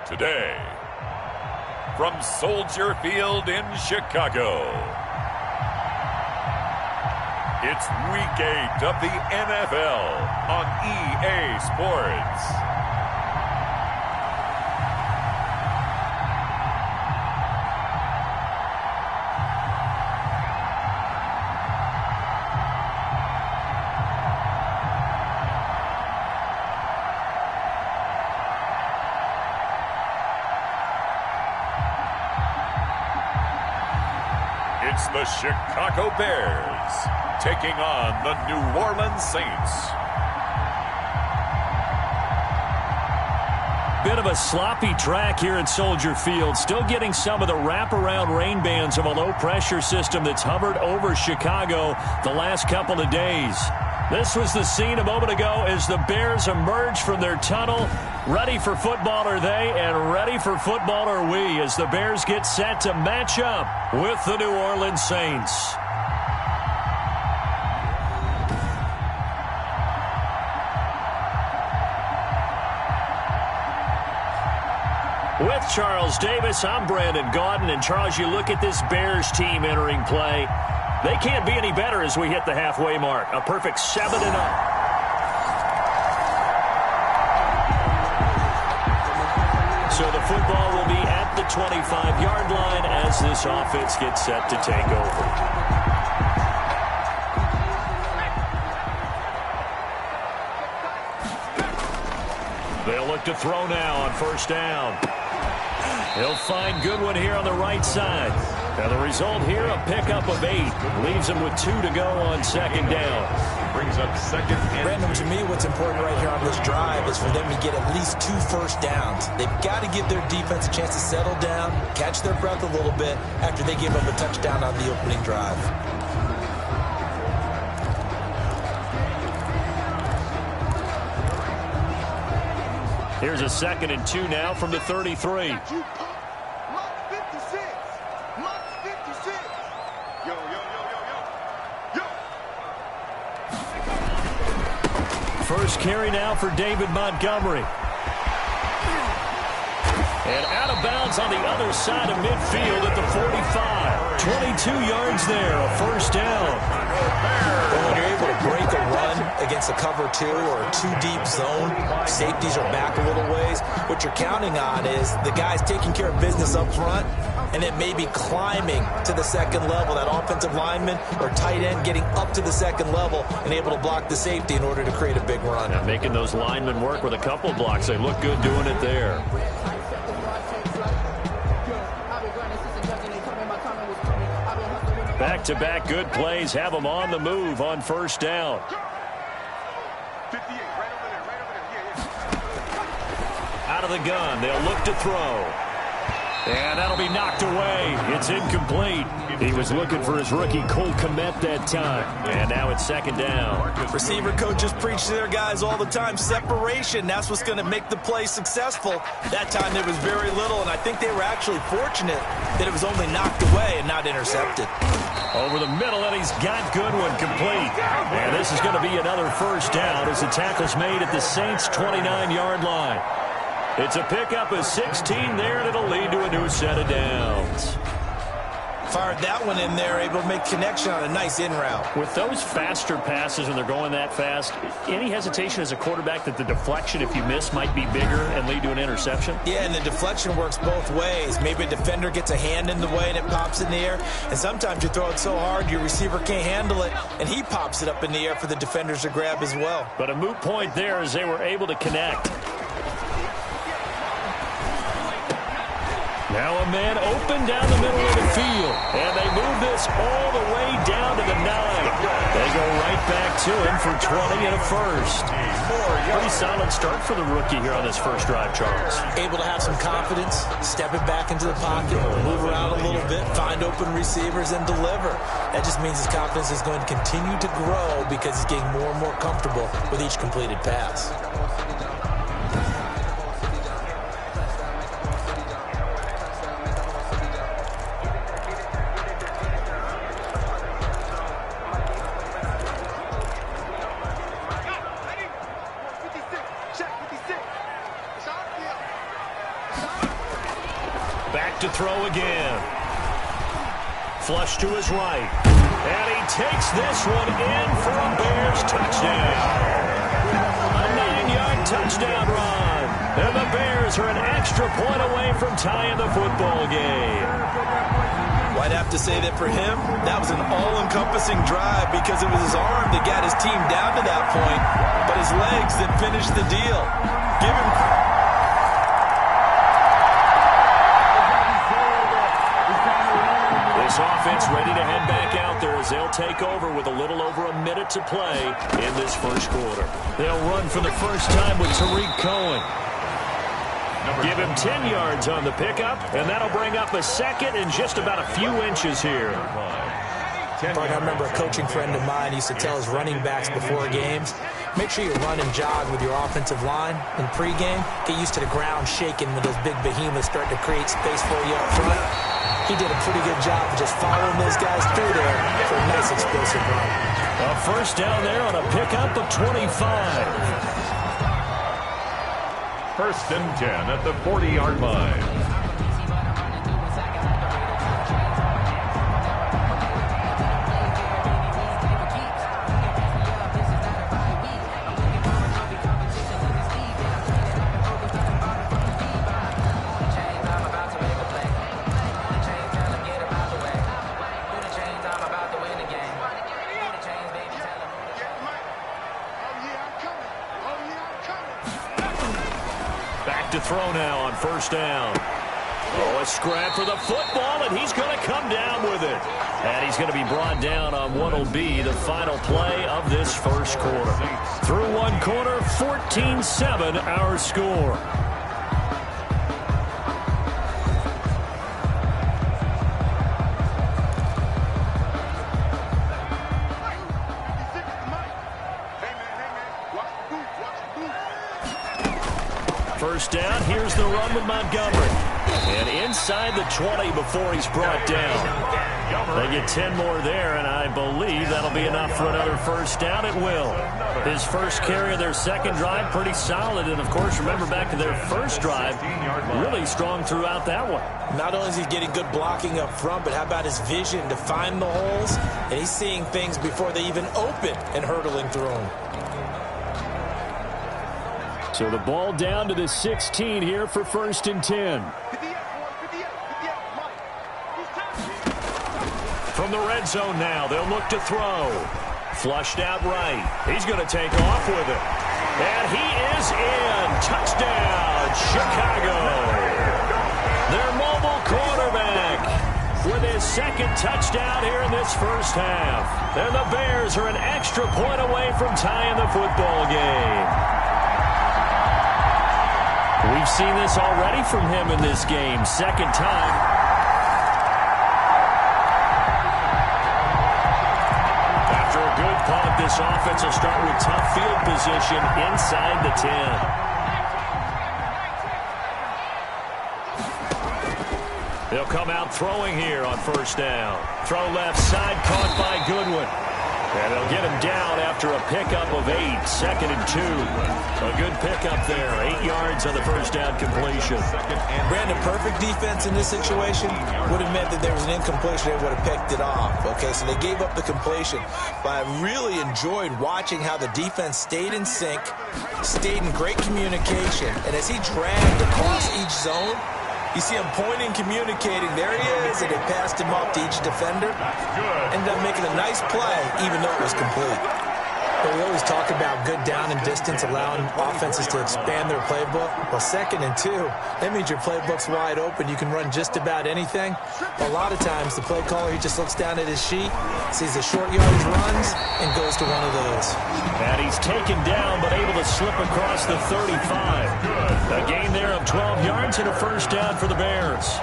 Today, from Soldier Field in Chicago, it's Week 8 of the NFL on EA Sports. It's the Chicago Bears taking on the New Orleans Saints. Bit of a sloppy track here at Soldier Field. Still getting some of the wraparound rain bands of a low-pressure system that's hovered over Chicago the last couple of days. This was the scene a moment ago as the Bears emerged from their tunnel. Ready for football are they, and ready for football are we as the Bears get set to match up with the New Orleans Saints. With Charles Davis, I'm Brandon Gaudin, and Charles, you look at this Bears team entering play. They can't be any better as we hit the halfway mark. A perfect 7-0. So the football will be at the 25-yard line as this offense gets set to take over. They'll look to throw now on first down. He'll find Goodwin here on the right side. Now the result here, a pickup of 8. Leaves him with 2 to go on second down. Brings up second and Brandon, to me, what's important right here on this drive is for them to get at least 2 first downs. They've got to give their defense a chance to settle down, catch their breath a little bit after they give up a touchdown on the opening drive. Here's a 2nd and 2 now from the 33. First carry now for David Montgomery. And out of bounds on the other side of midfield at the 45. 22 yards there, a first down. When you're able to break a run against a cover 2 or a 2-deep zone, safeties are back a little ways. What you're counting on is the guys taking care of business up front and then maybe climbing to the second level, that offensive lineman or tight end getting up to the second level and able to block the safety in order to create a big run. Now making those linemen work with a couple blocks. They look good doing it there. Back-to-back good plays have them on the move on first down. Out of the gun, they'll look to throw. And that'll be knocked away. It's incomplete. He was looking for his rookie Cole Kmet that time. And now it's second down. Receiver coaches preach to their guys all the time. Separation, that's what's going to make the play successful. That time there was very little, and I think they were actually fortunate that it was only knocked away and not intercepted. Over the middle, and he's got Goodwin complete. And this is going to be another first down as the tackle's made at the Saints' 29-yard line. It's a pickup of 16 there, and it'll lead to a new set of downs. Fired that one in there, able to make connection on a nice in route. With those faster passes when they're going that fast, any hesitation as a quarterback that the deflection, if you miss, might be bigger and lead to an interception? Yeah, and the deflection works both ways. Maybe a defender gets a hand in the way and it pops in the air. And sometimes you throw it so hard your receiver can't handle it, and he pops it up in the air for the defenders to grab as well. But a moot point there as they were able to connect. Now a man open down the middle of the field. And they move this all the way down to the 9. They go right back to him for 20 and a first. Pretty solid start for the rookie here on this first drive, Charles. Able to have some confidence, step it back into the pocket, move around a little bit, find open receivers, and deliver. That just means his confidence is going to continue to grow because he's getting more and more comfortable with each completed pass. throw again. Flush to his right. And he takes this one in for a Bears touchdown. A 9-yard touchdown run. And the Bears are an extra point away from tying the football game. Well, I'd have to say that for him, that was an all-encompassing drive because it was his arm that got his team down to that point, but his legs that finished the deal. Give him credit. This offense ready to head back out there as they'll take over with a little over a minute to play in this first quarter. They'll run for the first time with Tariq Cohen. Give him 10 yards on the pickup, and that'll bring up a second and just about a few inches here. I remember a coaching friend of mine used to tell his running backs before games, make sure you run and jog with your offensive line in pregame. Get used to the ground shaking when those big behemoths start to create space for you up front. He did a pretty good job of just following those guys through there for a nice explosive run. A first down there on a pickup of 25. First and 10 at the 40-yard line. To throw now on first down. Oh, a scrap for the football, and he's going to come down with it. And he's going to be brought down on what will be the final play of this first quarter. Through one quarter, 14-7 our score. First down, here's the run with Montgomery. And inside the 20 before he's brought down. They get 10 more there, and I believe that'll be enough for another first down. It will. His first carry of their second drive, pretty solid. And, of course, remember back to their first drive, really strong throughout that one. Not only is he getting good blocking up front, but how about his vision to find the holes? And he's seeing things before they even open and hurtling through them. So the ball down to the 16 here for first and 10. From the red zone now, they'll look to throw. Flushed out right. He's going to take off with it. And he is in. Touchdown, Chicago. Their mobile quarterback with his second touchdown here in this first half. And the Bears are an extra point away from tying the football game. We've seen this already from him in this game. Second time. After a good punt, this offense will start with tough field position inside the 10. They'll come out throwing here on first down. Throw left side, caught by Goodwin. And they'll get him down after a pickup of 8. Second and 2. A good pickup there. 8 yards on the first down completion. Brandon, perfect defense in this situation would have meant that there was an incompletion. They would have picked it off. Okay, so they gave up the completion. But I really enjoyed watching how the defense stayed in sync, stayed in great communication. And as he dragged across each zone, you see him pointing, communicating. There he is, and they passed him off to each defender. Ended up making a nice play, even though it was complete. But we always talk about good down and distance, allowing offenses to expand their playbook. Well, second and 2, that means your playbook's wide open. You can run just about anything. A lot of times, the play caller, he just looks down at his sheet, sees the short yardage runs, and goes to one of those. And he's taken down, but able to slip across the 35. A gain there of 12 yards and a first down for the Bears.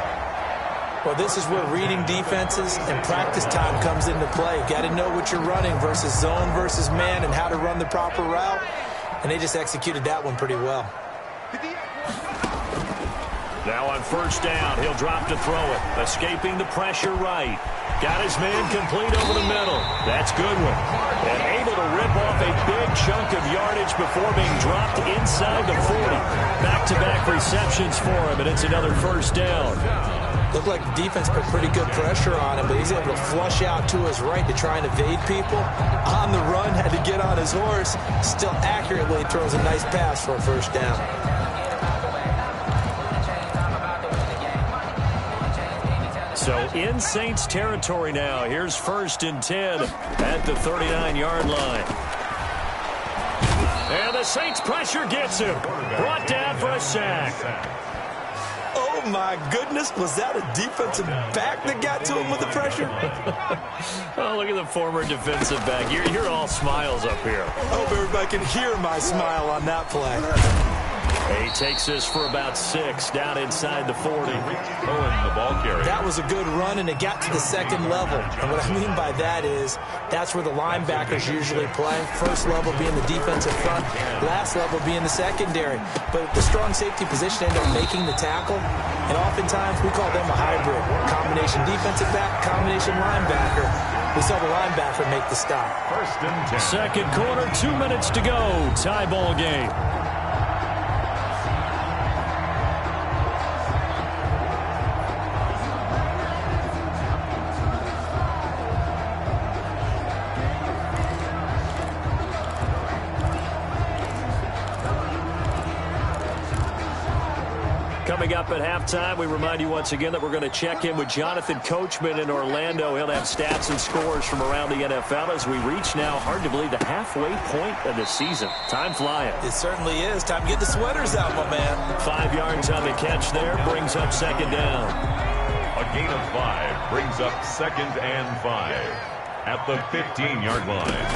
Well, this is where reading defenses and practice time comes into play. Got to know what you're running versus zone versus man and how to run the proper route. And they just executed that one pretty well. Now on first down, he'll drop to throw it. Escaping the pressure right. Got his man complete over the middle. That's Goodwin. And able to rip off a big chunk of yardage before being dropped inside the 40. Back-to-back receptions for him, and it's another first down. Looked like the defense put pretty good pressure on him, but he's able to flush out to his right to try and evade people. On the run, had to get on his horse. Still accurately throws a nice pass for a first down. So in Saints territory now. Here's 1st and 10 at the 39-yard line. And the Saints pressure gets him. Brought down for a sack. Oh, my goodness. Was that a defensive back that got to him with the pressure? Oh, look at the former defensive back. You're all smiles up here. I hope everybody can hear my smile on that play. He takes this for about 6 down inside the 40. The ball carrier. That was a good run, and it got to the second level. And what I mean by that is that's where the linebackers usually play. First level being the defensive front, last level being the secondary. But the strong safety position ended up making the tackle, and oftentimes we call them a hybrid. Combination defensive back, combination linebacker. We saw the linebacker make the stop. 1st and 10. Second quarter, 2 minutes to go. Tie ball game. Coming up at halftime, we remind you once again that we're going to check in with Jonathan Coachman in Orlando. He'll have stats and scores from around the NFL as we reach now, hard to believe, the halfway point of the season. Time flying. It certainly is. Time to get the sweaters out, my man. 5 yards on the catch there, brings up 2nd down. A gain of 5 brings up 2nd and 5 at the 15-yard line.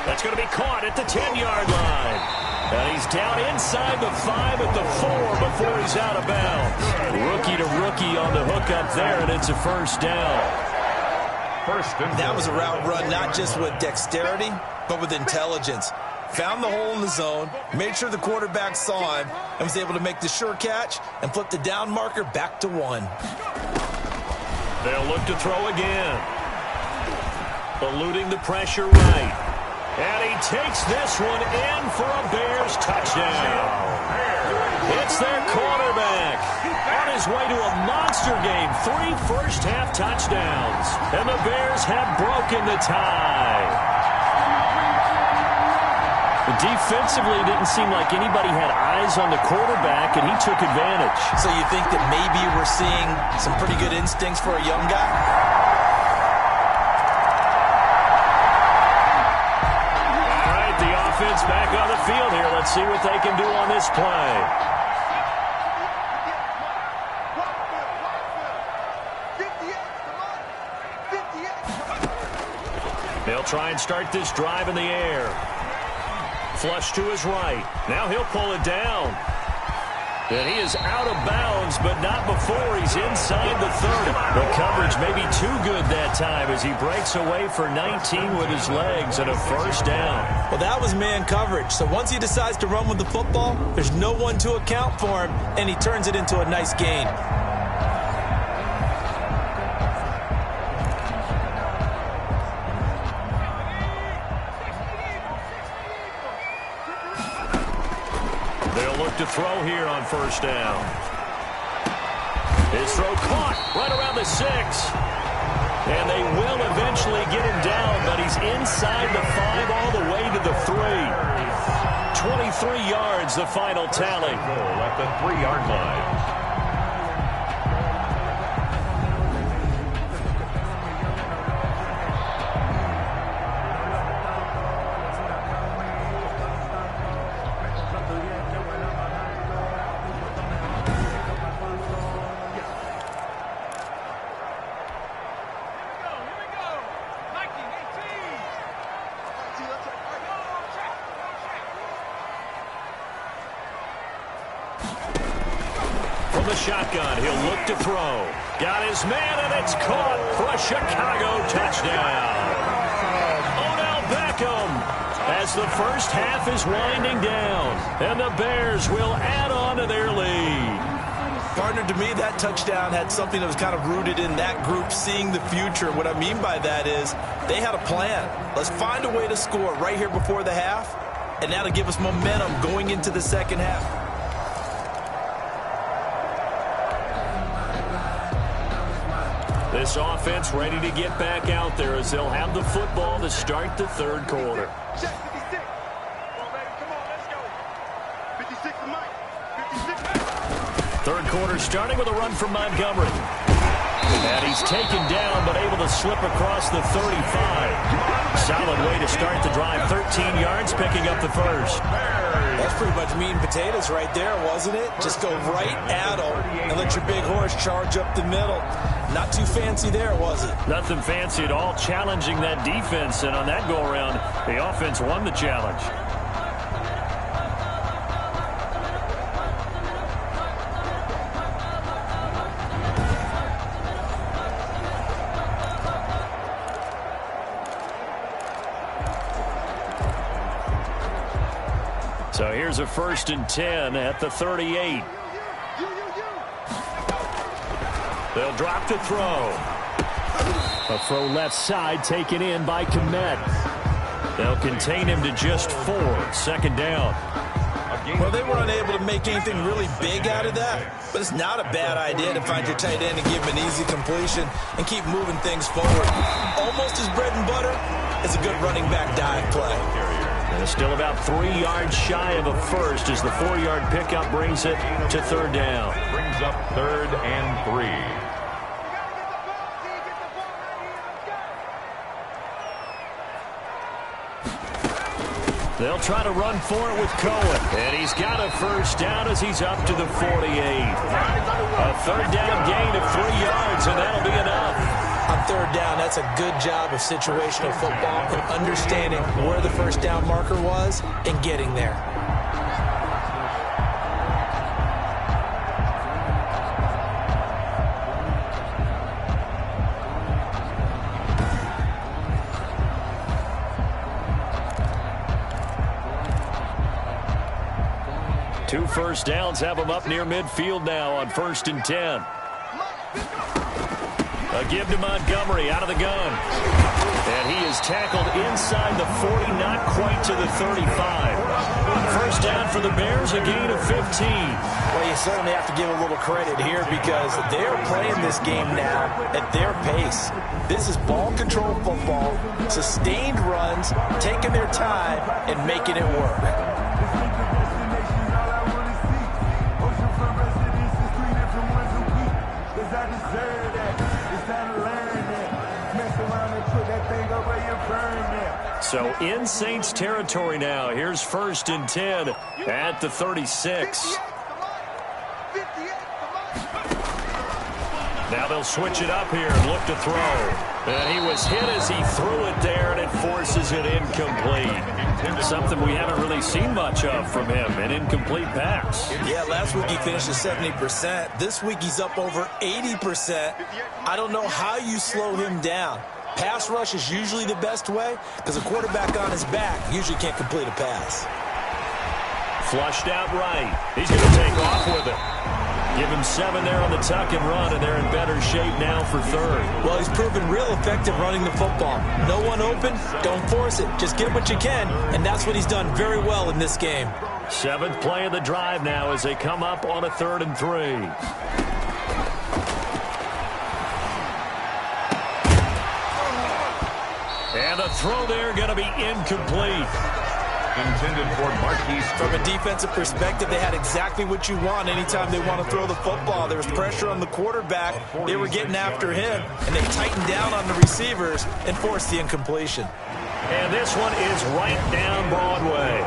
That's going to be caught at the 10-yard line. And he's down inside the 5 at the 4 before he's out of bounds. Rookie to rookie on the hook up there, and it's a first down. That was a route run not just with dexterity, but with intelligence. Found the hole in the zone, made sure the quarterback saw him, and was able to make the sure catch and flip the down marker back to 1. They'll look to throw again. Eluding the pressure right. And he takes this one in for a Bears touchdown. It's their quarterback on his way to a monster game. 3 first-half touchdowns. And the Bears have broken the tie. Defensively, it didn't seem like anybody had eyes on the quarterback, and he took advantage. So you think that maybe we're seeing some pretty good instincts for a young guy? Offense back on the field here. Let's see what they can do on this play. They'll try and start this drive in the air. Flush to his right. Now he'll pull it down. And he is out of bounds, but not before he's inside the 30. The coverage may be too good that time as he breaks away for 19 with his legs and a first down. Well, that was man coverage. So once he decides to run with the football, there's no one to account for him, and he turns it into a nice gain. To throw here on first down. His throw caught right around the 6. And they will eventually get him down, but he's inside the 5 all the way to the 3. 23 yards, the final tally. At the 3-yard line. From the shotgun, he'll look to throw. Got his man, and it's caught for a Chicago touchdown. Odell Beckham as the first half is winding down, and the Bears will add on to their lead. Partner, to me, that touchdown had something that was kind of rooted in that group seeing the future. What I mean by that is they had a plan. Let's find a way to score right here before the half, and that'll give us momentum going into the second half. This offense ready to get back out there as they'll have the football to start the third quarter. Third quarter starting with a run from Montgomery. And he's taken down but able to slip across the 35. Solid way to start the drive. 13 yards, picking up the first. That's pretty much meat and potatoes right there, wasn't it? Just go right at them and let your big horse charge up the middle. Not too fancy there, was it? Nothing fancy at all, challenging that defense. And on that go-around, the offense won the challenge. So here's a 1st and 10 at the 38. They'll drop to throw. A throw left side taken in by Kmet. They'll contain him to just 4. 2nd down. Well, they were unable to make anything really big out of that, but it's not a bad idea to find your tight end and give him an easy completion and keep moving things forward. Almost as bread and butter as a good running back dive play. And it's still about 3 yards shy of a first as the 4-yard pickup brings it to 3rd down. Brings up 3rd and 3. They'll try to run for it with Cohen. And he's got a 1st down as he's up to the 48. A 3rd down gain of 3 yards, and that'll be enough. On 3rd down, that's a good job of situational football and understanding where the 1st down marker was and getting there. Two 1st downs have them up near midfield now on 1st and 10. A give to Montgomery out of the gun. And he is tackled inside the 40, not quite to the 35. 1st down for the Bears, a gain of 15. Well, you certainly have to give a little credit here because they're playing this game now at their pace. This is ball control football, sustained runs, taking their time and making it work. So in Saints territory now. Here's 1st and 10 at the 36. Now they'll switch it up here and look to throw. And he was hit as he threw it there, and it forces it incomplete. Something we haven't really seen much of from him, an incomplete pass. Yeah, last week he finished at 70%. This week he's up over 80%. I don't know how you slow him down. Pass rush is usually the best way because a quarterback on his back usually can't complete a pass. Flushed out right. He's going to take off with it. Give him 7 there on the tuck and run, and they're in better shape now for 3rd. Well, he's proven real effective running the football. No one open, don't force it. Just get what you can, and that's what he's done very well in this game. 7th play of the drive now as they come up on a 3rd and 3. And the throw there going to be incomplete. Intended for Marquise. From a defensive perspective, they had exactly what you want anytime they want to throw the football. There was pressure on the quarterback. They were getting after him, and they tightened down on the receivers and forced the incompletion. And this one is right down Broadway.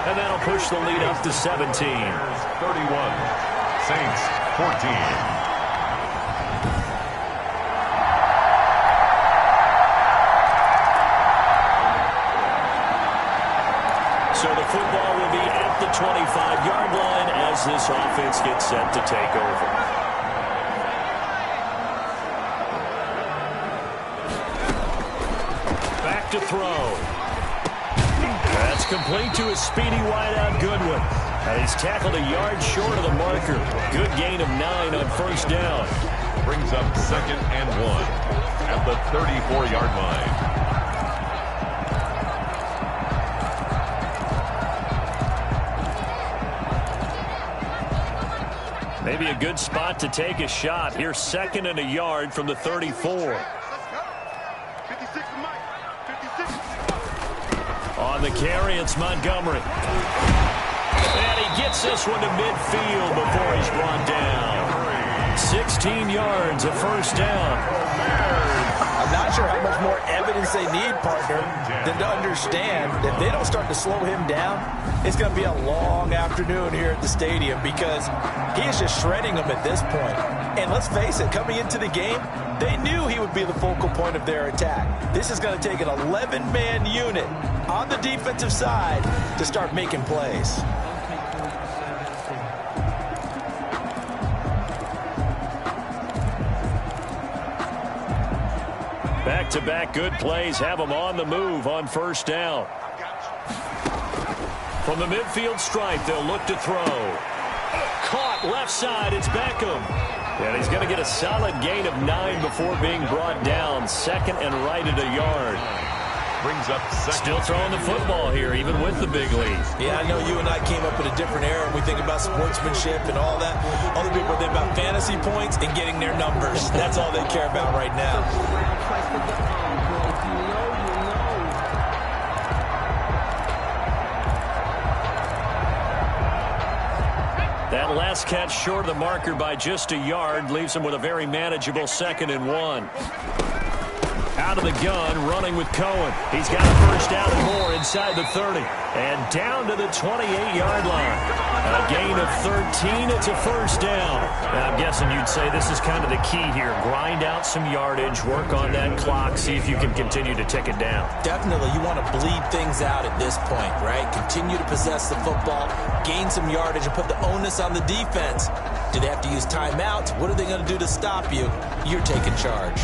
And that'll push the lead up to 17. 31. Saints 14. So the football will be at the 25-yard line as this offense gets set to take over. Back to throw. That's complete to a speedy wideout Goodwin. And he's tackled a yard short of the marker. Good gain of 9 on first down. Brings up 2nd and 1 at the 34-yard line. Maybe a good spot to take a shot. Here's 2nd and a yard from the 34. On the carry, it's Montgomery. And he gets this one to midfield before he's brought down. 16 yards, a first down. I'm not sure how much more evidence they need, partner, than to understand that if they don't start to slow him down, it's going to be a long afternoon here at the stadium because he is just shredding them at this point. And let's face it, coming into the game, they knew he would be the focal point of their attack. This is going to take an 11-man unit on the defensive side to start making plays. Back-to-back good plays have them on the move on first down. From the midfield stripe, they'll look to throw. Caught left side, it's Beckham. And he's going to get a solid gain of 9 before being brought down. 2nd and right at a yard. Brings up 2nd. Still throwing the football here, even with the big lead. Yeah, I know you and I came up in a different era. We think about sportsmanship and all that. Other people think about fantasy points and getting their numbers. That's all they care about right now. That last catch short of the marker by just a yard leaves him with a very manageable 2nd and 1. Out of the gun, running with Cohen. He's got a first down and more inside the 30. And down to the 28-yard line. A gain of 13. It's a first down. Now, I'm guessing you'd say this is kind of the key here. Grind out some yardage, work on that clock, see if you can continue to tick it down. Definitely. You want to bleed things out at this point, right? Continue to possess the football, gain some yardage, and put the onus on the defense. Do they have to use timeouts? What are they going to do to stop you? You're taking charge.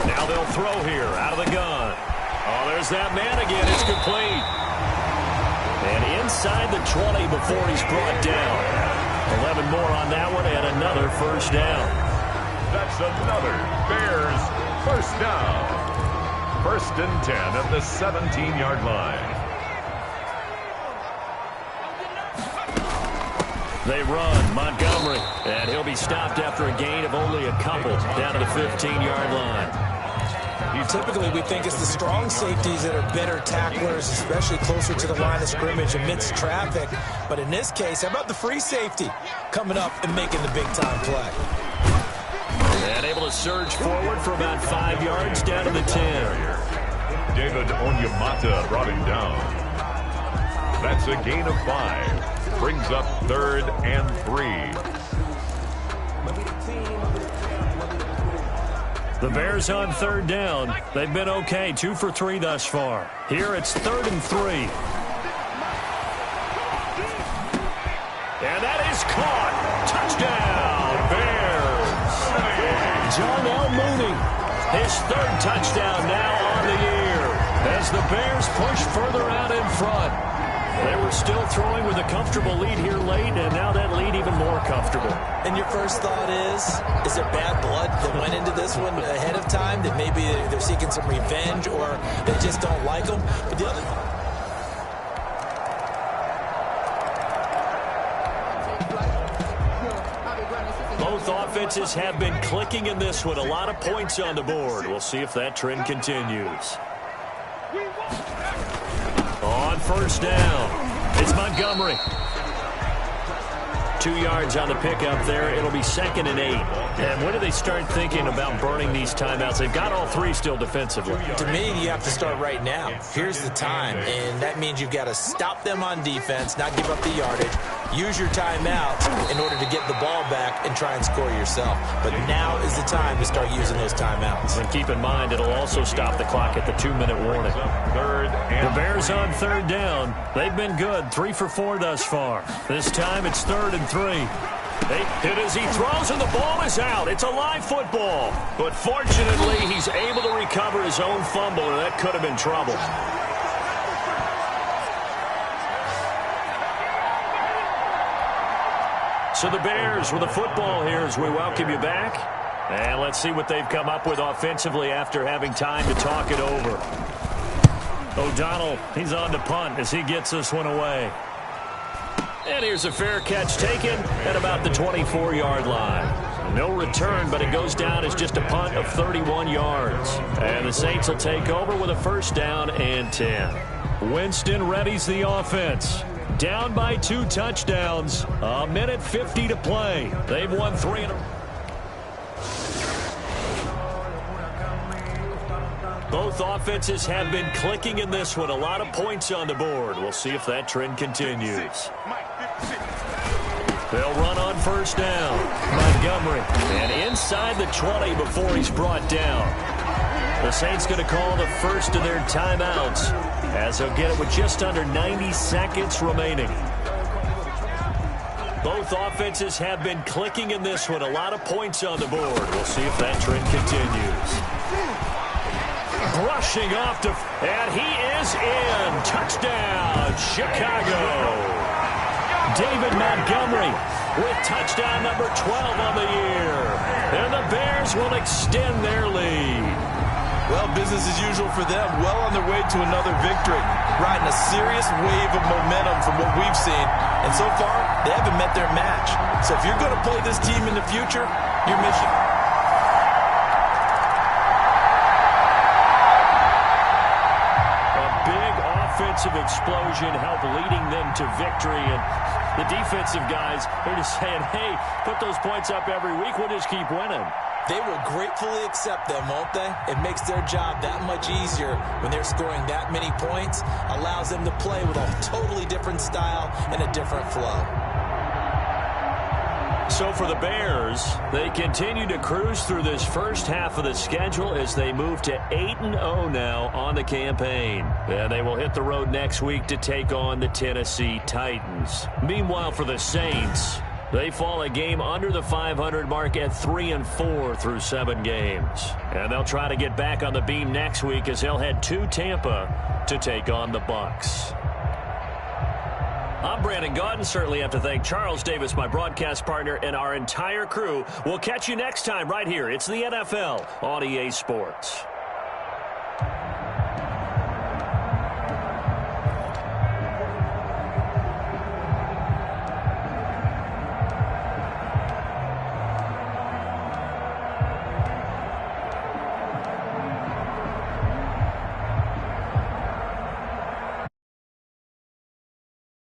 Now they'll throw here out of the gun. Oh, there's that man again. It's complete. And inside the 20 before he's brought down. 11 more on that one and another first down. That's another Bears first down. 1st and 10 at the 17-yard line. They run Montgomery, and he'll be stopped after a gain of only a couple down to the 15-yard line. Typically, we think it's the strong safeties that are better tacklers, especially closer to the line of scrimmage amidst traffic. But in this case, how about the free safety coming up and making the big-time play? And able to surge forward for about 5 yards down to the 10. David Onyemata brought him down. That's a gain of 5. Brings up 3rd and 3. The Bears on 3rd down. They've been okay, 2 for 3 thus far. Here it's 3rd and 3. And that is caught. Touchdown, Bears. John L. Mooney, his 3rd touchdown now on the year as the Bears push further out in front. They were still throwing with a comfortable lead here late, and now that lead even more comfortable. And your first thought is there bad blood that went into this one ahead of time, that maybe they're seeking some revenge or they just don't like them? But the other... Both offenses have been clicking in this one. A lot of points on the board. We'll see if that trend continues. On first down, it's Montgomery. 2 yards on the pickup there. It'll be 2nd and 8. And when do they start thinking about burning these timeouts? They've got all 3 still defensively. To me, you have to start right now. Here's the time, and that means you've got to stop them on defense, not give up the yardage, use your timeouts in order to get the ball back and try and score yourself. But now is the time to start using those timeouts. And keep in mind, it'll also stop the clock at the 2-minute warning. 3rd The Bears on third down. They've been good, 3 for 4 thus far. This time it's 3rd and 3. They hit as he throws, and the ball is out. It's a live football. But fortunately, he's able to recover his own fumble, and that could have been trouble. So the Bears with the football here as we welcome you back. And let's see what they've come up with offensively after having time to talk it over. O'Donnell, he's on to punt as he gets this one away. And here's a fair catch taken at about the 24-yard line. No return, but it goes down as just a punt of 31 yards. And the Saints will take over with a 1st down and 10. Winston readies the offense. Down by 2 touchdowns. 1:50 to play. They've won 3 in a row. Both offenses have been clicking in this one. A lot of points on the board. We'll see if that trend continues. They'll run on 1st down. Montgomery. And inside the 20 before he's brought down. The Saints going to call the first of their timeouts as they'll get it with just under 90 seconds remaining. Both offenses have been clicking in this one. A lot of points on the board. We'll see if that trend continues. Brushing off to, and he is in. Touchdown, Chicago. David Montgomery with touchdown number 12 on the year. And the Bears will extend their lead. Well, business as usual for them. Well on their way to another victory. Riding a serious wave of momentum from what we've seen. And so far, they haven't met their match. So if you're going to play this team in the future, you're missing. Offensive explosion help leading them to victory, and the defensive guys, they're just saying, hey, put those points up every week, we'll just keep winning. They will gratefully accept them, won't they? It makes their job that much easier when they're scoring that many points, allows them to play with a totally different style and a different flow. So for the Bears, they continue to cruise through this first half of the schedule as they move to 8-0 now on the campaign. And they will hit the road next week to take on the Tennessee Titans. Meanwhile, for the Saints, they fall a game under the 500 mark at 3-4 through 7 games. And they'll try to get back on the beam next week as they'll head to Tampa to take on the Bucs. I'm Brandon Gaudin. Certainly have to thank Charles Davis, my broadcast partner, and our entire crew. We'll catch you next time right here. It's the NFL on EA Sports.